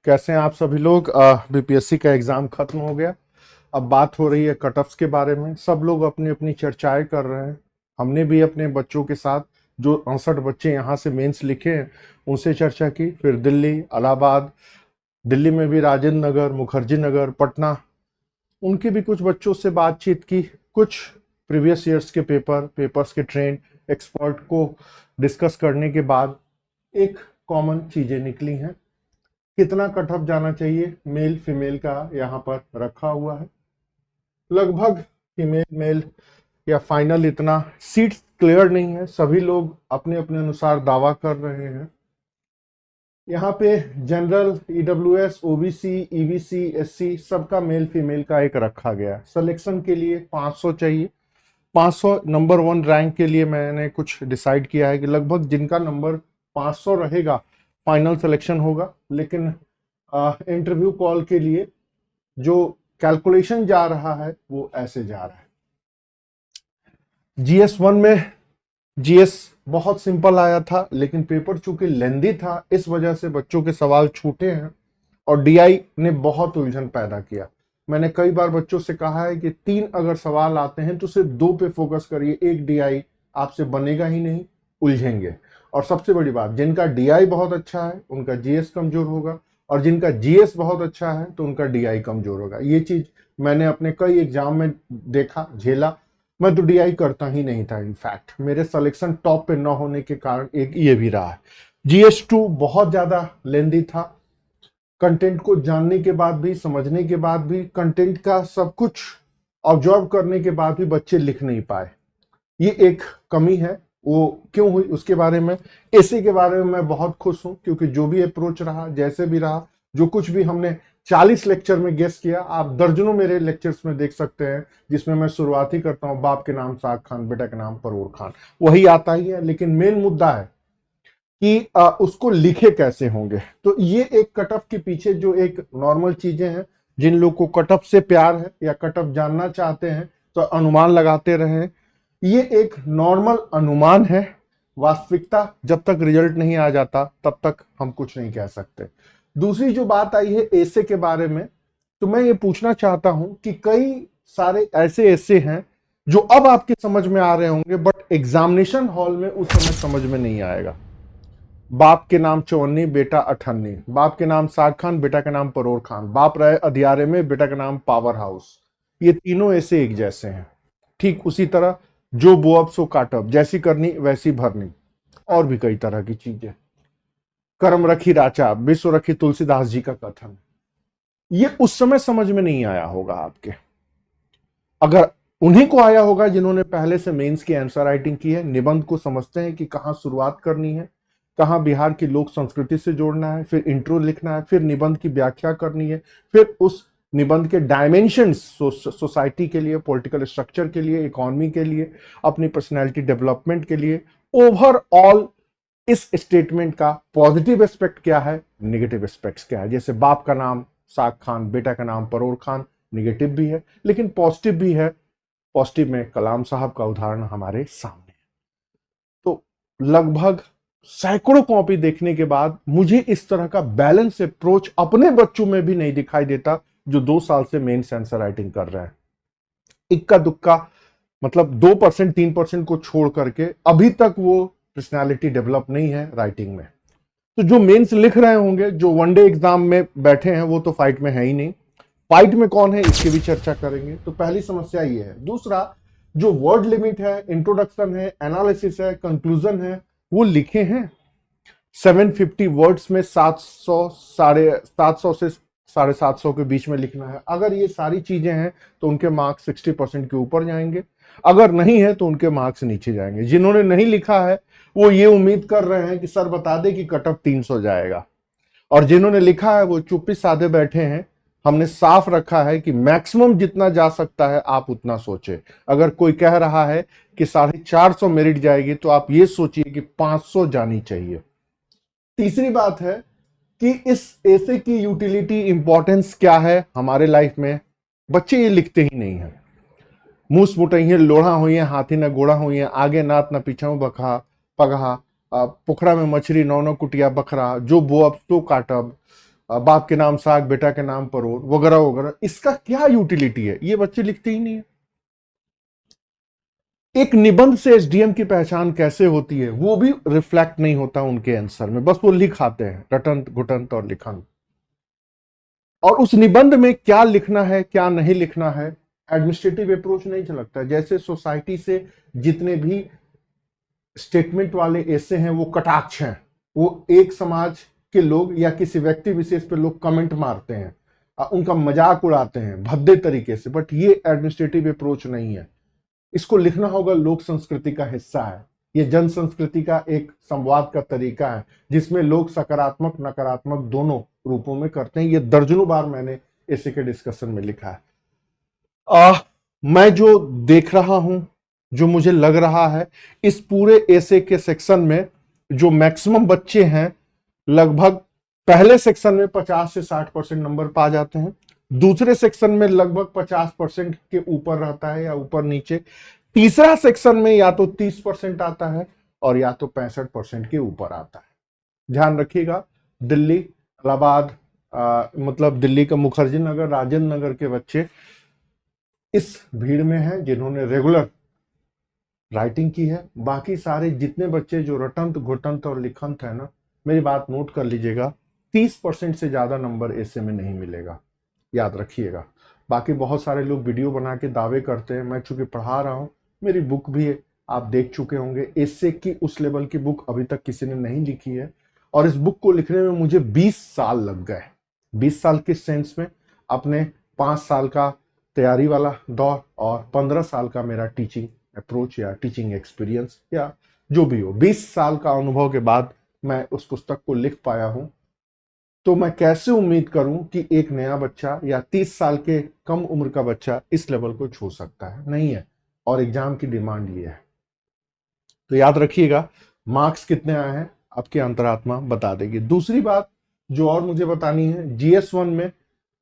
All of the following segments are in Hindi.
कैसे हैं आप सभी लोग। बीपीएससी का एग्जाम खत्म हो गया। अब बात हो रही है कट ऑफ्स के बारे में। सब लोग अपनी अपनी चर्चाएं कर रहे हैं। हमने भी अपने बच्चों के साथ, जो 68 बच्चे यहाँ से मेंस लिखे हैं, उनसे चर्चा की। फिर दिल्ली, इलाहाबाद, दिल्ली में भी राजेंद्र नगर, मुखर्जी नगर, पटना, उनके भी कुछ बच्चों से बातचीत की। कुछ प्रीवियस ईयर्स के पेपर्स के ट्रेंड, एक्सपर्ट को डिस्कस करने के बाद एक कॉमन चीजें निकली हैं। कितना कट ऑफ जाना चाहिए मेल फीमेल का यहाँ पर रखा हुआ है। लगभग फीमेल मेल या फाइनल इतना सीट्स क्लियर नहीं है। सभी लोग अपने अपने अनुसार दावा कर रहे हैं। यहाँ पे general, EWS, OBC, EBC, SC सबका मेल फीमेल का एक रखा गया है। सिलेक्शन के लिए 500 चाहिए। 500 नंबर 1 रैंक के लिए मैंने कुछ डिसाइड किया है कि लगभग जिनका नंबर 500 रहेगा फाइनल सिलेक्शन होगा। लेकिन इंटरव्यू कॉल के लिए जो कैलकुलेशन जा रहा है वो ऐसे जा रहा है। जीएस 1 में जीएस बहुत सिंपल आया था, लेकिन पेपर चूंकि लेंदी था, इस वजह से बच्चों के सवाल छूटे हैं और डीआई ने बहुत उलझन पैदा किया। मैंने कई बार बच्चों से कहा है कि 3 अगर सवाल आते हैं तो सिर्फ 2 पे फोकस करिए, एक डीआई आपसे बनेगा ही नहीं, उलझेंगे। और सबसे बड़ी बात, जिनका डीआई बहुत अच्छा है उनका जीएस कमजोर होगा, और जिनका जीएस बहुत अच्छा है तो उनका डीआई कमजोर होगा। ये चीज मैंने अपने कई एग्जाम में देखा, झेला। मैं तो डीआई करता ही नहीं था। इनफैक्ट मेरे सिलेक्शन टॉप पे न होने के कारण एक ये भी रहा है। जीएस 2 बहुत ज्यादा लेंदी था। कंटेंट को जानने के बाद भी, समझने के बाद भी, कंटेंट का सब कुछ ऑब्जर्व करने के बाद भी बच्चे लिख नहीं पाए। ये एक कमी है। वो क्यों हुई उसके बारे में, ऐसे के बारे में मैं बहुत खुश हूं, क्योंकि जो भी अप्रोच रहा, जैसे भी रहा, जो कुछ भी हमने 40 लेक्चर में गेस किया, आप दर्जनों मेरे लेक्चर्स में देख सकते हैं, जिसमें मैं शुरुआत ही करता हूं बाप के नाम साग खान, बेटा के नाम परोर खान, वही आता ही है। लेकिन मेन मुद्दा है कि उसको लिखे कैसे होंगे। तो ये एक कट ऑफ के पीछे जो एक नॉर्मल चीजें हैं, जिन लोग को कट ऑफ से प्यार है या कट ऑफ जानना चाहते हैं तो अनुमान लगाते रहें। ये एक नॉर्मल अनुमान है। वास्तविकता जब तक रिजल्ट नहीं आ जाता तब तक हम कुछ नहीं कह सकते। दूसरी जो बात आई है ऐसे के बारे में, तो मैं ये पूछना चाहता हूं कि कई सारे ऐसे ऐसे हैं जो अब आपके समझ में आ रहे होंगे, बट एग्जामिनेशन हॉल में उस समय समझ में नहीं आएगा। बाप के नाम चौन्नी, बेटा अठन्नी, बाप के नाम साग खान, बेटा का नाम परोर खान, बाप रहे अधियारे में, बेटा का नाम पावर हाउस। ये तीनों ऐसे एक जैसे हैं। ठीक उसी तरह जो बोअब सो काटब, जैसी करनी वैसी भरनी, और भी कई तरह की चीजें। कर्म रखी राचा, विश्व रखी तुलसीदास जी का कथन। ये उस समय समझ में नहीं आया होगा आपके। अगर उन्हीं को आया होगा जिन्होंने पहले से मेंस की आंसर राइटिंग की है, निबंध को समझते हैं कि कहां शुरुआत करनी है, कहां बिहार की लोक संस्कृति से जोड़ना है, फिर इंट्रो लिखना है, फिर निबंध की व्याख्या करनी है, फिर उस निबंध के डायमेंशंस सोसाइटी के लिए, पॉलिटिकल स्ट्रक्चर के लिए, इकोनॉमी के लिए, अपनी पर्सनैलिटी डेवलपमेंट के लिए, ओवरऑल इस स्टेटमेंट का पॉजिटिव एस्पेक्ट क्या है, नेगेटिव एस्पेक्ट्स क्या है। जैसे बाप का नाम साग खान, बेटा का नाम परोर खान, नेगेटिव भी है लेकिन पॉजिटिव भी है। पॉजिटिव में कलाम साहब का उदाहरण हमारे सामने है। तो लगभग सैकड़ों कॉपी देखने के बाद मुझे इस तरह का बैलेंस अप्रोच अपने बच्चों में भी नहीं दिखाई देता, जो 2 साल से मेंस आंसर राइटिंग कर रहे हैं। इक्का दुक्का, मतलब 2% 3% को छोड़ करके अभी तक वो पर्सनालिटी डेवलप नहीं है राइटिंग में। तो जो मेंस लिख रहे होंगे, जो वनडे एग्जाम में बैठे हैं, वो तो फाइट में है ही नहीं। फाइट में कौन है इसकी भी चर्चा करेंगे। तो पहली समस्या ये है। दूसरा, जो वर्ड लिमिट है, इंट्रोडक्शन है, एनालिसिस है, कंक्लूजन है, वो लिखे हैं 750 वर्ड्स में 700 750 से 750 के बीच में लिखना है। अगर ये सारी चीजें हैं तो उनके मार्क्स 60% के ऊपर जाएंगे, अगर नहीं है तो उनके मार्क्स नीचे जाएंगे। जिन्होंने नहीं लिखा है वो ये उम्मीद कर रहे हैं कि सर बता दे कि कट ऑफ 300 जाएगा, और जिन्होंने लिखा है वो चुप्पी साधे बैठे हैं। हमने साफ रखा है कि मैक्सिमम जितना जा सकता है आप उतना सोचे। अगर कोई कह रहा है कि 450 मेरिट जाएगी तो आप ये सोचिए कि 500 जानी चाहिए। तीसरी बात है कि इस ऐसे की यूटिलिटी, इंपॉर्टेंस क्या है हमारे लाइफ में। बच्चे ये लिखते ही नहीं है। मूस मुटैये लोढ़ा हुई है, हाथी न घोड़ा हुई है, आगे नात न पीछा बखा पगहा, पोखरा में मछली नौ नौ कुटिया बखरा, जो बोअब तो काटब, बाप के नाम साग, बेटा के नाम परोर, वगैरह वगैरह, इसका क्या यूटिलिटी है, ये बच्चे लिखते ही नहीं है। एक निबंध से एसडीएम की पहचान कैसे होती है वो भी रिफ्लेक्ट नहीं होता उनके आंसर में, बस वो लिख आते हैं रटंत घुटंत और लिखन। और उस निबंध में क्या लिखना है क्या नहीं लिखना है, एडमिनिस्ट्रेटिव अप्रोच नहीं झलकता। जैसे सोसाइटी से जितने भी स्टेटमेंट वाले ऐसे हैं वो कटाक्ष हैं, वो एक समाज के लोग या किसी व्यक्ति विशेष पे लोग कमेंट मारते हैं, उनका मजाक उड़ाते हैं भद्दे तरीके से, बट ये एडमिनिस्ट्रेटिव अप्रोच नहीं है। इसको लिखना होगा, लोक संस्कृति का हिस्सा है, ये जन संस्कृति का एक संवाद का तरीका है जिसमें लोग सकारात्मक नकारात्मक दोनों रूपों में करते हैं। ये दर्जनों बार मैंने ऐसे के डिस्कशन में लिखा है। मैं जो देख रहा हूं, जो मुझे लग रहा है, इस पूरे ऐसे के सेक्शन में जो मैक्सिमम बच्चे हैं, लगभग पहले सेक्शन में 50 से 60% नंबर पा जाते हैं, दूसरे सेक्शन में लगभग 50% के ऊपर रहता है या ऊपर नीचे, तीसरा सेक्शन में या तो 30% आता है और या तो 65% के ऊपर आता है। ध्यान रखिएगा, दिल्ली, इलाहाबाद, मतलब दिल्ली का मुखर्जी नगर, राजेंद्र नगर के बच्चे इस भीड़ में हैं जिन्होंने रेगुलर राइटिंग की है। बाकी सारे जितने बच्चे जो रटंत घुटंत और लिखंत है ना, मेरी बात नोट कर लीजिएगा, 30% से ज्यादा नंबर ऐसे में नहीं मिलेगा, याद रखिएगा। बाकी बहुत सारे लोग वीडियो बना के दावे करते हैं, मैं चूंकि पढ़ा रहा हूं, मेरी बुक भी आप देख चुके होंगे, ऐसे की उस लेवल की बुक अभी तक किसी ने नहीं लिखी है। और इस बुक को लिखने में मुझे 20 साल लग गए। 20 साल किस सेंस में, अपने 5 साल का तैयारी वाला दौर और 15 साल का मेरा टीचिंग अप्रोच या टीचिंग एक्सपीरियंस या जो भी हो, 20 साल का अनुभव के बाद मैं उस पुस्तक को लिख पाया हूं। तो मैं कैसे उम्मीद करूं कि एक नया बच्चा या 30 साल के कम उम्र का बच्चा इस लेवल को छू सकता है, नहीं है। और एग्जाम की डिमांड ये है, तो याद रखिएगा मार्क्स कितने आए हैं आपकी अंतरात्मा बता देगी। दूसरी बात जो और मुझे बतानी है, GS1 में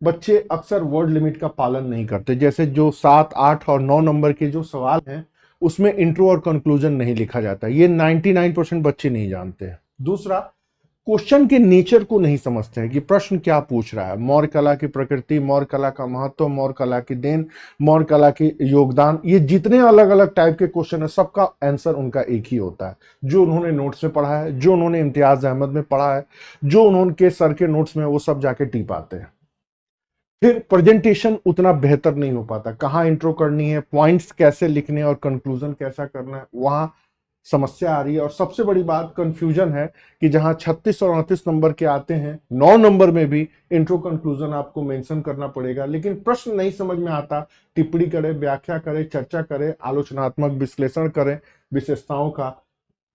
बच्चे अक्सर वर्ड लिमिट का पालन नहीं करते। जैसे जो 7, 8 और 9 नंबर के जो सवाल हैं उसमें इंट्रो और कंक्लूजन नहीं लिखा जाता, ये 99% बच्चे नहीं जानते हैं। दूसरा, क्वेश्चन के नेचर को नहीं समझते हैं कि प्रश्न क्या पूछ रहा है। मौर्य कला की प्रकृति, मौर्य कला का महत्व, मौर्य कला की देन, मौर्य कला के योगदान, ये जितने अलग अलग टाइप के क्वेश्चन है सबका आंसर उनका एक ही होता है, जो उन्होंने नोट्स में पढ़ा है, जो उन्होंने इम्तियाज अहमद में पढ़ा है, जो उन्होंने सर के नोट्स में, वो सब जाके टीप आते हैं। फिर प्रेजेंटेशन उतना बेहतर नहीं हो पाता, कहाँ इंट्रो करनी है, पॉइंट्स कैसे लिखने और कंक्लूजन कैसा करना है, वहां समस्या आ रही है। और सबसे बड़ी बात कंफ्यूजन है कि जहां 36 और 38 नंबर के आते हैं, 9 नंबर में भी इंट्रो कंक्लूजन आपको मेंशन करना पड़ेगा, लेकिन प्रश्न नहीं समझ में आता, टिप्पणी करे, व्याख्या करे, चर्चा करे, आलोचनात्मक विश्लेषण करे, विशेषताओं का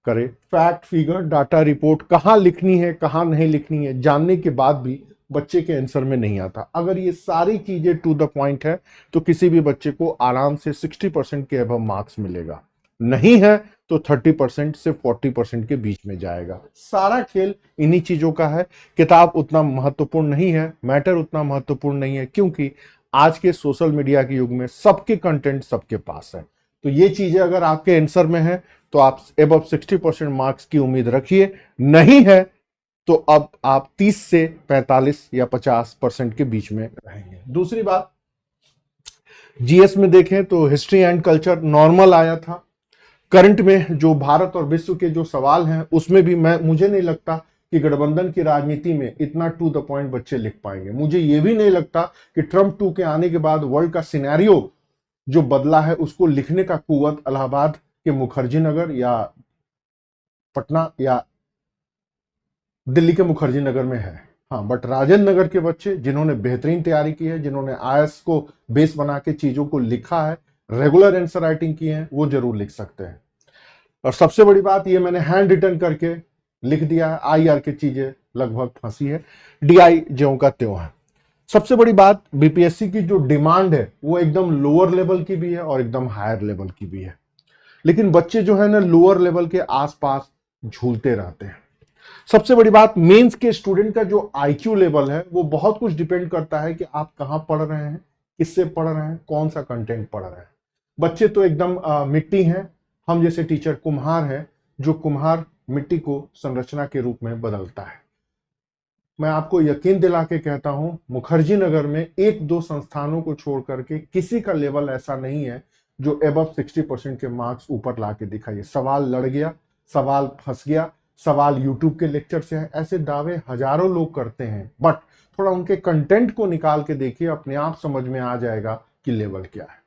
करे, फैक्ट फिगर डाटा रिपोर्ट कहाँ लिखनी है कहाँ नहीं लिखनी है जानने के बाद भी बच्चे के आंसर में नहीं आता। अगर ये सारी चीजें टू द पॉइंट है तो किसी भी बच्चे को आराम से 60% के अबव मार्क्स मिलेगा, नहीं है तो 30% से 40% के बीच में जाएगा। सारा खेल इन्हीं चीजों का है। किताब उतना महत्वपूर्ण नहीं है, मैटर उतना महत्वपूर्ण नहीं है, क्योंकि आज के सोशल मीडिया के युग में सबके कंटेंट सबके पास है। तो ये चीजें अगर आपके आंसर में है तो आप अबव 60% मार्क्स की उम्मीद रखिए, नहीं है तो अब आप 30 से 45 या 50% के बीच में रहेंगे। दूसरी बात, जीएस में देखें तो हिस्ट्री एंड कल्चर नॉर्मल आया था। करंट में जो भारत और विश्व के जो सवाल हैं उसमें भी मुझे नहीं लगता कि गठबंधन की राजनीति में इतना टू द पॉइंट बच्चे लिख पाएंगे। मुझे यह भी नहीं लगता कि ट्रंप 2 के आने के बाद वर्ल्ड का सिनेरियो जो बदला है उसको लिखने का कुवत इलाहाबाद के मुखर्जी नगर या पटना या दिल्ली के मुखर्जी नगर में है। हाँ, बट राजेंद्र नगर के बच्चे जिन्होंने बेहतरीन तैयारी की है, जिन्होंने आईएएस को बेस बना के चीजों को लिखा है, रेगुलर आंसर राइटिंग की है, वो जरूर लिख सकते हैं। और सबसे बड़ी बात, ये मैंने हैंड रिटन करके लिख दिया है, आईआर की चीजें लगभग फंसी है, डीआई ज्यों का त्यों है। सबसे बड़ी बात, बीपीएससी की जो डिमांड है वो एकदम लोअर लेवल की भी है और एकदम हायर लेवल की भी है, लेकिन बच्चे जो है ना लोअर लेवल के आसपास झूलते रहते हैं। सबसे बड़ी बात, मेंस के स्टूडेंट का जो आईक्यू लेवल है वो बहुत कुछ डिपेंड करता है कि आप कहां पढ़ रहे हैं, किससे पढ़ रहे हैं, कौन सा कंटेंट पढ़ रहे हैं। बच्चे तो एकदम मिट्टी हैं, हम जैसे टीचर कुम्हार हैं, जो कुम्हार मिट्टी को संरचना के रूप में बदलता है। मैं आपको यकीन दिला के कहता हूं, मुखर्जी नगर में एक दो संस्थानों को छोड़ करके किसी का लेवल ऐसा नहीं है जो एबव 60% के मार्क्स ऊपर ला के दिखाइए। सवाल लड़ गया, सवाल फंस गया, सवाल यूट्यूब के लेक्चर से है, ऐसे दावे हजारों लोग करते हैं। बट थोड़ा उनके कंटेंट को निकाल के देखिए, अपने आप समझ में आ जाएगा कि लेवल क्या है।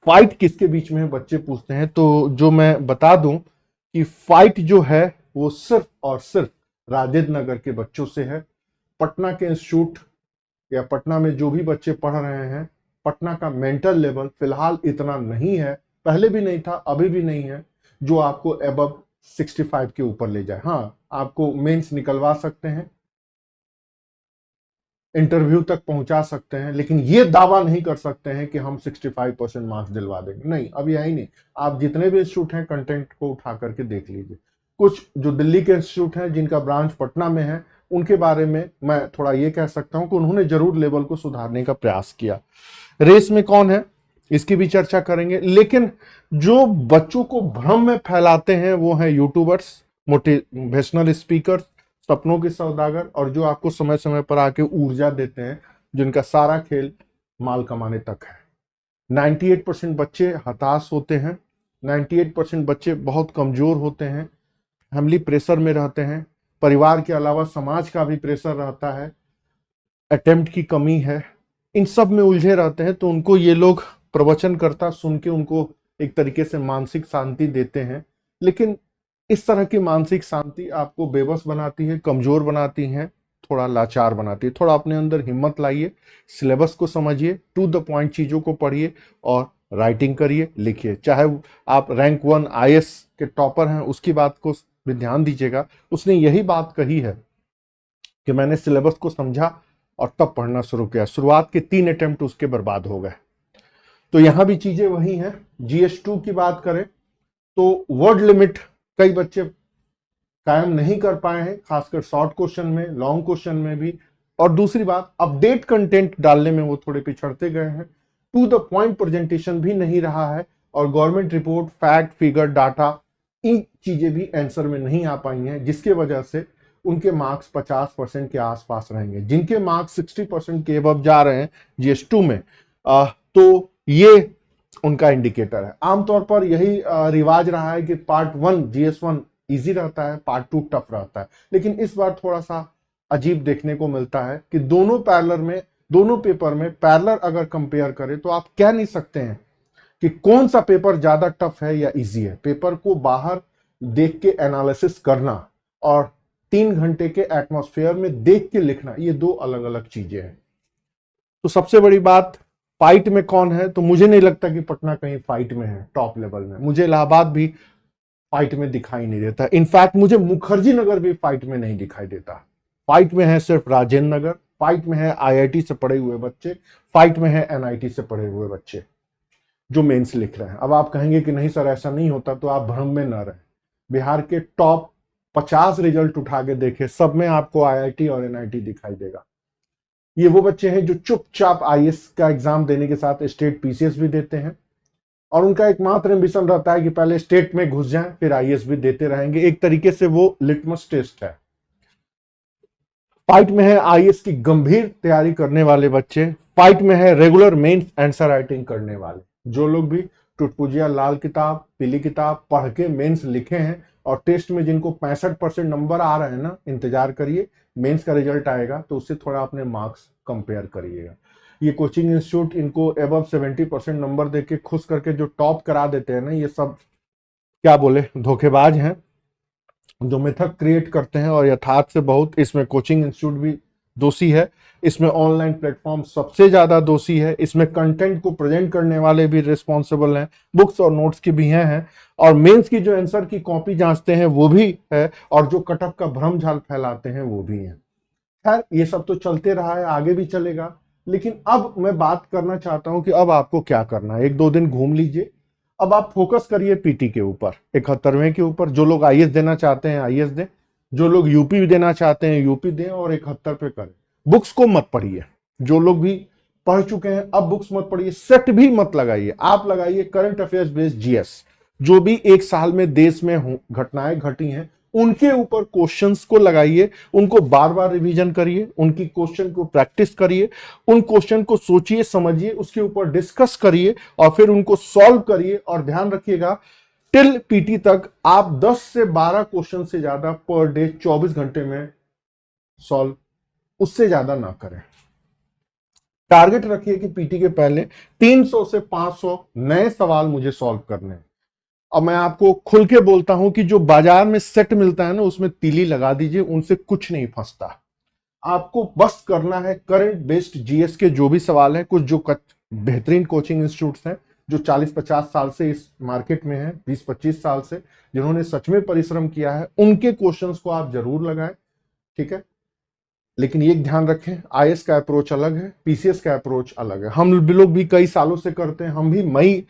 फाइट किसके बीच में है बच्चे पूछते हैं, तो जो मैं बता दूं कि फाइट जो है वो सिर्फ और सिर्फ राजेंद्र नगर के बच्चों से है। पटना के इंस्टीट्यूट या पटना में जो भी बच्चे पढ़ रहे हैं, पटना का मेंटल लेवल फिलहाल इतना नहीं है, पहले भी नहीं था, अभी भी नहीं है, जो आपको एबव 65 के ऊपर ले जाए। हाँ, आपको मेंस निकलवा सकते हैं, इंटरव्यू तक पहुंचा सकते हैं, लेकिन ये दावा नहीं कर सकते हैं कि हम 65% मार्क्स दिलवा देंगे। नहीं, अब यही नहीं। आप जितने भी इंस्टीट्यूट हैं, कंटेंट को उठा करके देख लीजिए। कुछ जो दिल्ली के इंस्टीट्यूट हैं जिनका ब्रांच पटना में है, उनके बारे में मैं थोड़ा ये कह सकता हूं कि उन्होंने जरूर लेवल को सुधारने का प्रयास किया। रेस में कौन है इसकी भी चर्चा करेंगे, लेकिन जो बच्चों को भ्रम में फैलाते हैं वो है यूट्यूबर्स, मोटिवेशनल स्पीकर, सपनों के सौदागर, और जो आपको समय समय पर आके ऊर्जा देते हैं, जिनका सारा खेल माल कमाने तक है। 98% बच्चे हताश होते हैं, 98% बच्चे बहुत कमजोर होते हैं, फैमिली प्रेशर में रहते हैं, परिवार के अलावा समाज का भी प्रेशर रहता है, अटेम्प्ट की कमी है, इन सब में उलझे रहते हैं। तो उनको ये लोग प्रवचन करता सुन के उनको एक तरीके से मानसिक शांति देते हैं, लेकिन इस तरह की मानसिक शांति आपको बेबस बनाती है, कमजोर बनाती है, थोड़ा लाचार बनाती है। थोड़ा अपने अंदर हिम्मत लाइए, सिलेबस को समझिए, टू द पॉइंट चीजों को पढ़िए और राइटिंग करिए, लिखिए। चाहे आप रैंक 1 IAS के टॉपर हैं, उसकी बात को भी ध्यान दीजिएगा। उसने यही बात कही है कि मैंने सिलेबस को समझा और तब पढ़ना शुरू किया। शुरुआत के 3 अटेम्प्ट उसके बर्बाद हो गए। तो यहां भी चीजें वही हैं। GS2 की बात करें तो वर्ड लिमिट कई बच्चे कायम नहीं कर पाए हैं, खासकर शॉर्ट क्वेश्चन में, लॉन्ग क्वेश्चन में भी। और दूसरी बात, अपडेट कंटेंट डालने में वो थोड़े पिछड़ते गए हैं। टू द पॉइंट प्रेजेंटेशन भी नहीं रहा है, और government report, fact, figure, data, इन चीजें भी आंसर में नहीं आ पाई हैं, जिसके वजह से उनके मार्क्स 50% के आसपास रहेंगे। जिनके मार्क्स 60% के अबव जा रहे हैं GS2 में, तो ये उनका इंडिकेटर है। आमतौर पर यही रिवाज रहा है कि पार्ट 1 GS1 इजी रहता है, पार्ट 2 टफ रहता है। लेकिन इस बार थोड़ा सा अजीब देखने को मिलता है कि दोनों पेपर में पैरेलल अगर कंपेयर करें तो आप कह नहीं सकते हैं कि कौन सा पेपर ज्यादा टफ है या इजी है। पेपर को बाहर देख के एनालिसिस करना और 3 घंटे के एटमॉस्फेयर में देख के लिखना, ये 2 अलग अलग चीजें हैं। तो सबसे बड़ी बात, फाइट में कौन है, तो मुझे नहीं लगता कि पटना कहीं फाइट में है टॉप लेवल में। मुझे इलाहाबाद भी फाइट में दिखाई नहीं देता। इनफैक्ट मुझे मुखर्जी नगर भी फाइट में नहीं दिखाई देता। फाइट में है सिर्फ राजेंद्र नगर, फाइट में है IIT से पढ़े हुए बच्चे, फाइट में है NIT से पढ़े हुए बच्चे जो मेंस लिख रहे हैं। अब आप कहेंगे कि नहीं सर ऐसा नहीं होता, तो आप भ्रम में न रहें। बिहार के टॉप 50 रिजल्ट उठा के देखे, सब में आपको IIT और NIT दिखाई देगा। ये वो बच्चे हैं जो चुपचाप IAS का एग्जाम देने के साथ स्टेट PCS भी देते हैं, और उनका एकमात्र एम्बिशन रहता है कि पहले स्टेट में घुस जाएं, फिर IAS भी देते रहेंगे। एक तरीके से वो लिटमस टेस्ट है। फाइट में है IAS की गंभीर तैयारी करने वाले बच्चे, फाइट में है रेगुलर मेंस आंसर राइटिंग करने वाले। जो लोग भी टुटपुजिया लाल किताब, पीली किताब पढ़ के मेंस लिखे हैं और टेस्ट में जिनको 65% नंबर आ रहे हैं ना, इंतजार करिए, मेंस का रिजल्ट आएगा तो उससे थोड़ा अपने मार्क्स कंपेयर करिएगा। ये कोचिंग इंस्टीट्यूट इनको अबव 70% नंबर देके खुश करके जो टॉप करा देते हैं ना, ये सब क्या बोले, धोखेबाज हैं जो मिथक क्रिएट करते हैं, और यथार्थ से बहुत इसमें कोचिंग इंस्टीट्यूट भी दोषी है, इसमें ऑनलाइन प्लेटफॉर्म सबसे ज्यादा दोषी है, इसमें कंटेंट को प्रेजेंट करने वाले भी रिस्पॉन्सिबल हैं, बुक्स और नोट्स की भी हैं, और मेंस की जो आंसर की कॉपी जांचते हैं वो भी है, और जो कटअप का भ्रम झाल फैलाते हैं वो भी है। खैर ये सब तो चलते रहा है, आगे भी चलेगा। लेकिन अब मैं बात करना चाहता हूं कि अब आपको क्या करना है। 1-2 दिन घूम लीजिए, अब आप फोकस करिए PT के ऊपर, 71वें के ऊपर। जो लोग IAS देना चाहते हैं IAS दें, जो लोग UP देना चाहते हैं UP दें, और 71 पे करें। बुक्स को मत पढ़िए, जो लोग भी पढ़ चुके हैं अब बुक्स मत पढ़िए, सेट भी मत लगाइए, आप लगाइए करंट अफेयर्स बेस्ड GS। जो भी एक साल में देश में घटनाएं घटी हैं उनके ऊपर क्वेश्चंस को लगाइए, उनको बार बार रिवीजन करिए, उनकी क्वेश्चन को प्रैक्टिस करिए, उन क्वेश्चन को सोचिए, समझिए, उसके ऊपर डिस्कस करिए और फिर उनको सॉल्व करिए। और ध्यान रखिएगा टिल पीटी तक आप 10 से 12 क्वेश्चन से ज्यादा पर डे 24 घंटे में सॉल्व, उससे ज्यादा ना करें। टारगेट रखिए कि पीटी के पहले 300 से 500 नए सवाल मुझे सॉल्व करने हैं। अब मैं आपको खुल के बोलता हूं कि जो बाजार में सेट मिलता है ना, उसमें तीली लगा दीजिए, उनसे कुछ नहीं फंसता। आपको बस करना है करंट बेस्ड जीएस के जो भी सवाल है, कुछ जो बेहतरीन कोचिंग इंस्टीट्यूट्स हैं जो 40-50 साल से इस मार्केट में हैं, 20-25 साल से, जिन्होंने सच में परिश्रम किया है, उनके क्वेश्चंस को आप जरूर लगाएं, ठीक है। लेकिन ये ध्यान रखें, आईएएस का अप्रोच अलग है, पीसीएस का अप्रोच अलग है। हम लोग भी कई सालों से करते हैं, हम भी मई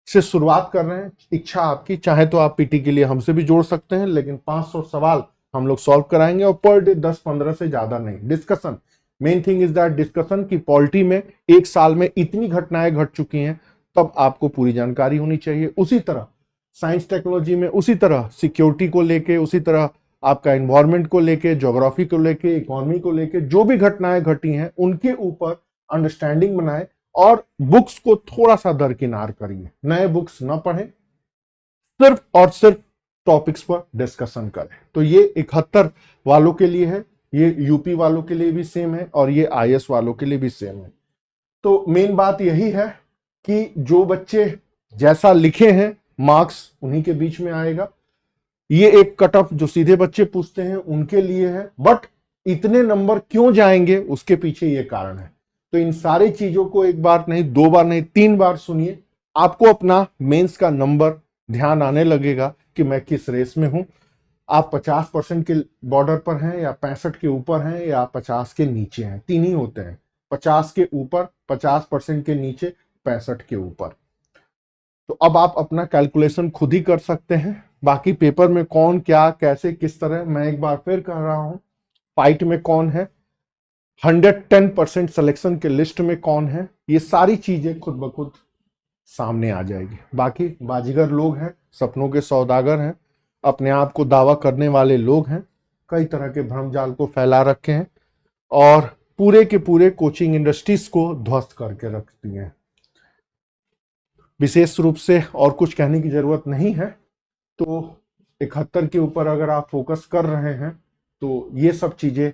से शुरुआत कर रहे हैं। इच्छा आपकी, चाहे तो आप पीटी के लिए हमसे भी जोड़ सकते हैं, लेकिन 500 सवाल हम लोग सॉल्व कराएंगे और पर डे 10-15 से ज्यादा नहीं। Discussion, main thing is that discussion की पॉलिटी में एक साल में इतनी घटनाएं घट चुकी हैं, तब आपको पूरी जानकारी होनी चाहिए। उसी तरह साइंस टेक्नोलॉजी में, उसी तरह सिक्योरिटी को लेके, उसी तरह आपका एनवायरमेंट को लेके, ज्योग्राफी को लेके, इकोनॉमी को लेके जो भी घटनाएं घटी हैं उनके ऊपर अंडरस्टैंडिंग बनाए और बुक्स को थोड़ा सा दरकिनार करिए। नए बुक्स ना पढ़ें, सिर्फ और सिर्फ टॉपिक्स पर डिस्कशन करें। तो ये 71 वालों के लिए है, ये यूपी वालों के लिए भी सेम है और ये आईएएस वालों के लिए भी सेम है। तो मेन बात यही है कि जो बच्चे जैसा लिखे हैं मार्क्स उन्हीं के बीच में आएगा। ये एक कट ऑफ जो सीधे बच्चे पूछते हैं उनके लिए है, बट इतने नंबर क्यों जाएंगे उसके पीछे ये कारण है। तो इन सारी चीजों को एक बार नहीं, 2 बार नहीं, 3 बार सुनिए, आपको अपना मेंस का नंबर ध्यान आने लगेगा कि मैं किस रेस में हूं। आप 50% के बॉर्डर पर हैं या 65 के ऊपर हैं या 50 के नीचे हैं, 3 ही होते हैं, 50 के ऊपर, 50% के नीचे, 65 के ऊपर। तो अब आप अपना कैलकुलेशन खुद ही कर सकते हैं। बाकी पेपर में कौन क्या कैसे किस तरह, मैं एक बार फिर कह रहा हूं, फाइट में कौन है, 110% सिलेक्शन के लिस्ट में कौन है, ये सारी चीजें खुद ब खुद सामने आ जाएगी। बाकी बाजीगर लोग हैं, सपनों के सौदागर हैं, अपने आप को दावा करने वाले लोग हैं, कई तरह के भ्रमजाल को फैला रखे हैं और पूरे के पूरे कोचिंग इंडस्ट्रीज को ध्वस्त करके रखती हैं। विशेष रूप से और कुछ कहने की जरूरत नहीं है। तो 71 के ऊपर अगर आप फोकस कर रहे हैं तो ये सब चीजें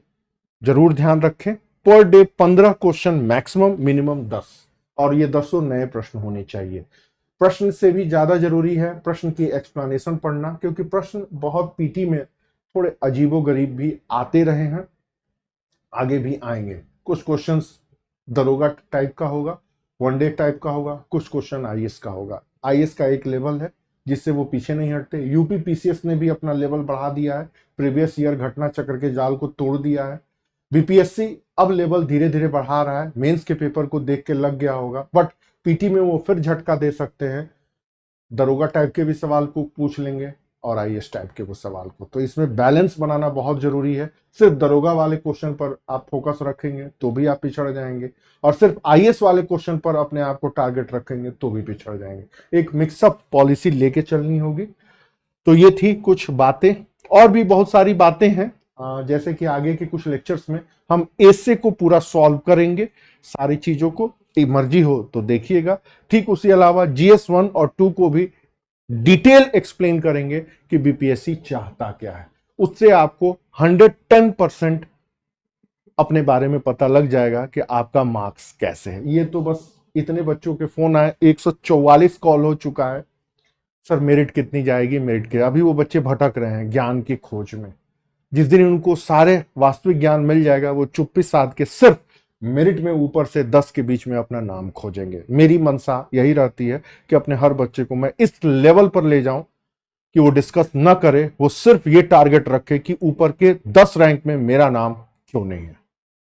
जरूर ध्यान रखें। Per day 15 question maximum, minimum 10, और ये 10 नए प्रश्न होने चाहिए। प्रश्न से भी ज्यादा जरूरी है प्रश्न की एक्सप्लेनेशन पढ़ना, क्योंकि प्रश्न बहुत पीटी में थोड़े अजीबोगरीब भी आते रहे हैं, आगे भी आएंगे। कुछ क्वेश्चंस दरोगा टाइप का होगा, वनडे टाइप का होगा, कुछ क्वेश्चन आईएएस का होगा। आईएएस का एक लेवल है जिससे वो पीछे नहीं हटते। यूपी पीसीएस ने भी अपना लेवल बढ़ा दिया है, प्रीवियस ईयर घटना चक्र के जाल को तोड़ दिया है। बीपीएससी अब लेवल धीरे धीरे बढ़ा रहा है, मेंस के पेपर को देख के लग गया होगा, बट पीटी में वो फिर झटका दे सकते हैं, दरोगा टाइप के भी सवाल को पूछ लेंगे और आईएएस टाइप के वो सवाल को। तो इसमें बैलेंस बनाना बहुत जरूरी है। सिर्फ दरोगा वाले क्वेश्चन पर आप फोकस रखेंगे तो भी आप पिछड़ जाएंगे, और सिर्फ आईएएस वाले क्वेश्चन पर अपने आप को टारगेट रखेंगे तो भी पिछड़ जाएंगे। एक मिक्सअप पॉलिसी लेके चलनी होगी। तो ये थी कुछ बातें, और भी बहुत सारी बातें हैं, जैसे कि आगे के कुछ लेक्चर्स में हम ऐसे को पूरा सॉल्व करेंगे सारी चीजों को, मर्जी हो तो देखिएगा। ठीक उसी अलावा जीएस 1 और 2 को भी डिटेल एक्सप्लेन करेंगे कि बीपीएससी चाहता क्या है। उससे आपको 110% अपने बारे में पता लग जाएगा कि आपका मार्क्स कैसे है। ये तो बस इतने बच्चों के फोन आए, 144 कॉल हो चुका है, सर मेरिट कितनी जाएगी, मेरिट के। अभी वो बच्चे भटक रहे हैं ज्ञान की खोज में। जिस दिन उनको सारे वास्तविक ज्ञान मिल जाएगा, वो चुप्पी साध के सिर्फ मेरिट में ऊपर से 10 के बीच में अपना नाम खोजेंगे। मेरी मनसा यही रहती है कि अपने हर बच्चे को मैं इस लेवल पर ले जाऊं कि वो डिस्कस ना करे, वो सिर्फ ये टारगेट रखे कि ऊपर के 10 रैंक में मेरा नाम क्यों नहीं है।